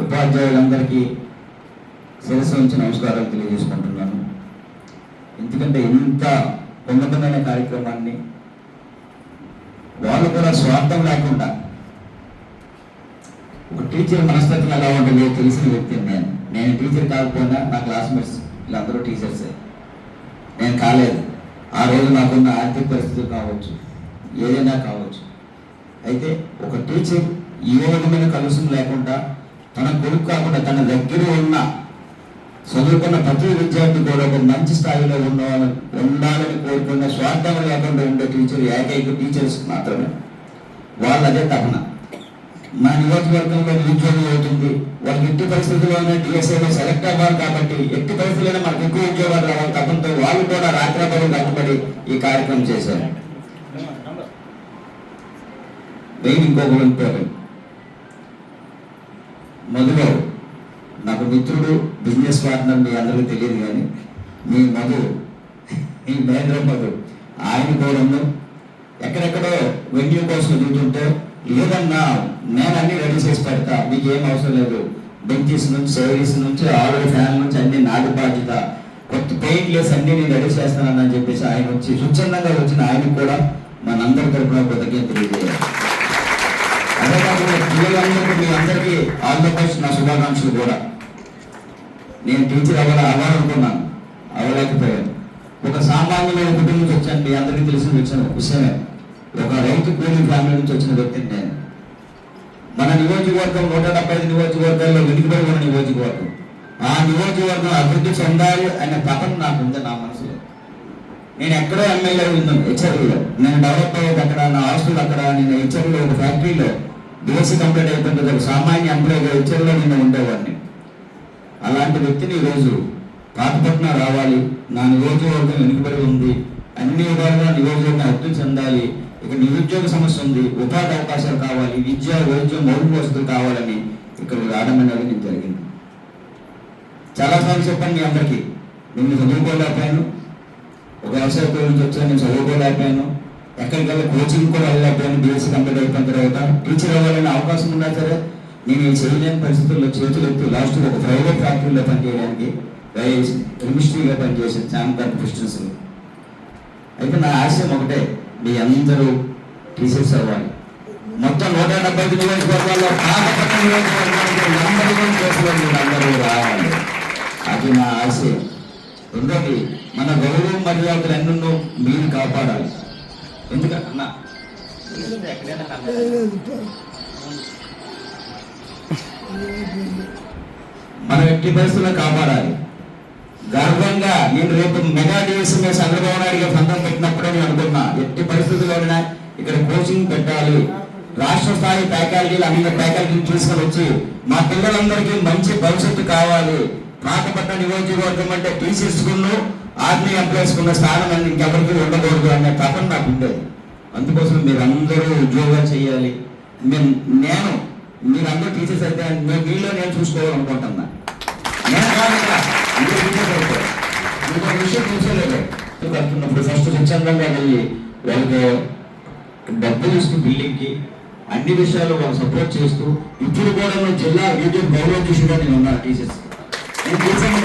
ఉపాధ్యాయులందరికీ శిరస్సు నుంచి నమస్కారాలు తెలియజేసుకుంటున్నాను. ఎందుకంటే ఇంత ఉన్నతమైన కార్యక్రమాన్ని వాళ్ళు కూడా స్వార్థం లేకుండా, ఒక టీచర్ మనస్తత్వం ఎలా ఉంటుందో తెలిసిన వ్యక్తిని నేను టీచర్ కాకపోయినా నా క్లాస్మేట్స్ వీళ్ళందరూ టీచర్సే. నేను కాలేదు. ఆ రోజు నాకున్న ఆర్థిక పరిస్థితులు కావచ్చు, ఏదైనా కావచ్చు. అయితే ఒక టీచర్ ఏ విధమైన కలుషం లేకుండా, తన కొడుకు కాకుండా తన దగ్గర ఉన్న చదువుకున్న ప్రతి విద్యార్థి కూడా ఒక మంచి స్థాయిలో ఉండాలని కోరుకున్న స్వార్థం లేకుండా ఉండే టీచర్ ఏకైక టీచర్స్ మాత్రమే. వాళ్ళదే తపన. మా నియోజకవర్గంలో నిరుద్యోగం అవుతుంది, వాళ్ళకి ఎట్టి పరిస్థితుల్లోనే డిఎస్ఐలో సెలెక్ట్ అవ్వాలి కాబట్టి ఎట్టి పరిస్థితుల్లోనే మనకు ఎక్కువ ఉద్యోగాలు రావాలి తప్పంతో వాళ్ళు కూడా రాత్రిపడి కట్టుబడి ఈ కార్యక్రమం చేశారు. మెయిన్ ఇంకొకరు ఇంపార్టెంట్, మధులో నాకు మిత్రుడు, బిజినెస్ పార్ట్నర్ మీ అందరికీ తెలియదు కానీ మీ మధు, ఈ మహేంద్ర మధు, ఆయన కూడా ఎక్కడెక్కడో వెన్యూ కోసం దిగుతుంటే లేదన్నా నేను అన్ని రెడీ చేసి పెడతా, మీకు ఏం అవసరం లేదు, బెంచెస్ నుంచి సైరీస్ నుంచి ఆల్రెడీ ఫ్యాన్ నుంచి అన్ని నాటి బాధ్యత, కొత్త పెయింట్ లేసి అన్ని నేను రెడీ చేస్తానని చెప్పేసి ఆయన వచ్చి స్వచ్ఛందంగా వచ్చిన ఆయనకు కూడా మనందరి తరపున కృతజ్ఞత తెలియజేయాలి. అదే కాకుండా పిల్లలందరికీ మీ అందరికీ ఆల్ ద బెస్ట్, నా శుభాకాంక్షలు కూడా. నేను టీచర్ అవ్వాలనుకున్నాను, అవ్వలేకపోయాను. ఒక సామాన్యమైన కుటుంబం నుంచి వచ్చాను, మీ అందరికీ తెలిసిన విషయమే. ఒక రైతు కూలీ ఫ్యామిలీ నుంచి వచ్చిన వ్యక్తిని నేను. మన నియోజకవర్గం 175 నియోజకవర్గాల్లో వెనుకబడి ఉన్న నియోజకవర్గం. ఆ నియోజకవర్గం అభివృద్ధి చెందాలి అనే తపన నాకు ఉంది నా మనసులో. నేను ఎక్కడో ఎమ్మెల్యే ఉన్నాను హెచ్ఆర్లో, నేను డెవలప్ అయ్యేది అక్కడ, నా హాస్టల్ అక్కడ, నేను హెచ్ఆర్లో ఒక ఫ్యాక్టరీలో బీఎస్సీ కంప్లీట్ అయిపోయింది, ఒక సామాన్య ఎంప్లాయీగా హెచ్ఆర్లో నేను ఉండేవాడిని. అలాంటి వ్యక్తిని ఈరోజు పాతపట్నం రావాలి, నా నియోజకవర్గం వెనుకబడి ఉంది, అన్ని విధాలుగా నియోజకవర్గం అభివృద్ధి చెందాలి, ఇక్కడ నిరుద్యోగ సమస్య ఉంది, ఉపాధి అవకాశాలు కావాలి, విద్య వైద్యం మౌలిక వసతులు కావాలని ఇక్కడ రావడం అనేది నేను జరిగింది. చాలాసార్లు చెప్పాను మీ అందరికీ, నేను చదువుకోలేకపోయాను, ఒక వ్యవసాయ కులం నుంచి వచ్చాను, నేను చదువుకోలేకపోయాను, ఎక్కడికల్లా కోచింగ్ కూడా వెళ్ళలేకపోయాను. బీఎస్సీ కంప్లీట్ అయిపోయిన తర్వాత టీచర్ అవ్వాలనే అవకాశం ఉన్నా సరే నేను ఈ చేయలేని పరిస్థితుల్లో చేతులు ఎత్తి లాస్ట్ ఒక ప్రైవేట్ ఫ్యాక్టరీలో పనిచేయడానికి కెమిస్ట్రీగా పనిచేసే చాంపర్ క్రిస్టియన్స్. అయితే నా ఆశయం ఒకటే, మీ అందరూ టీచర్స్ అవ్వాలి. మొత్తం 175 నియోజకవర్గాల్లో పాతపట్నం నియోజకవర్గానికి అందరూ రావాలి, అది నా ఆశయం. రెండోది, మన గౌరవం మర్యాదలు ఎన్నెన్నో మీరు కాపాడాలి. ఎందుకన్నా మనం ఎట్టి పరిస్థితుల్లో కాపాడాలి. గర్వంగా నేను రేపు మెగా డిఎస్ఎంఏ చంద్రబాబు నాయుడు గారు సంతం పెట్టినప్పుడే నేను అనుకున్నా, ఎట్టి పరిస్థితుల్లోనే ఇక్కడ కోచింగ్ పెట్టాలి, రాష్ట్ర స్థాయి ఫ్యాకల్టీలు అన్ని ఫ్యాకల్టీలు తీసుకొని వచ్చి మా పిల్లలందరికీ మంచి భవిష్యత్తు కావాలి. పాతపట్నం నియోజకవర్గం అంటే టీచర్స్ కును ఆర్మీ ఎంప్లాయీస్ కున్న స్థానం అని ఇంకెవరికి ఉండకూడదు అనే తపన నాకు ఉండేది. అందుకోసం మీరందరూ ఉద్యోగాలు చేయాలి. మీరందరూ టీచర్స్ అయితే మీలో నేను చూసుకోవాలనుకుంటున్నా. నేను ఇంకో విషయం చూసలేదు, కడుతున్నప్పుడు ఫస్ట్ స్వచ్ఛందంగా వెళ్ళి వాళ్ళకి డబ్బు తీసుకుని బిల్డింగ్కి అన్ని విషయాలు వాళ్ళు సపోర్ట్ చేస్తూ ఇప్పుడు కూడా జిల్లా విద్యుత్ గౌరవ చూసిగా నేను ఉన్నాను. టీచర్స్ నేను చేసాను.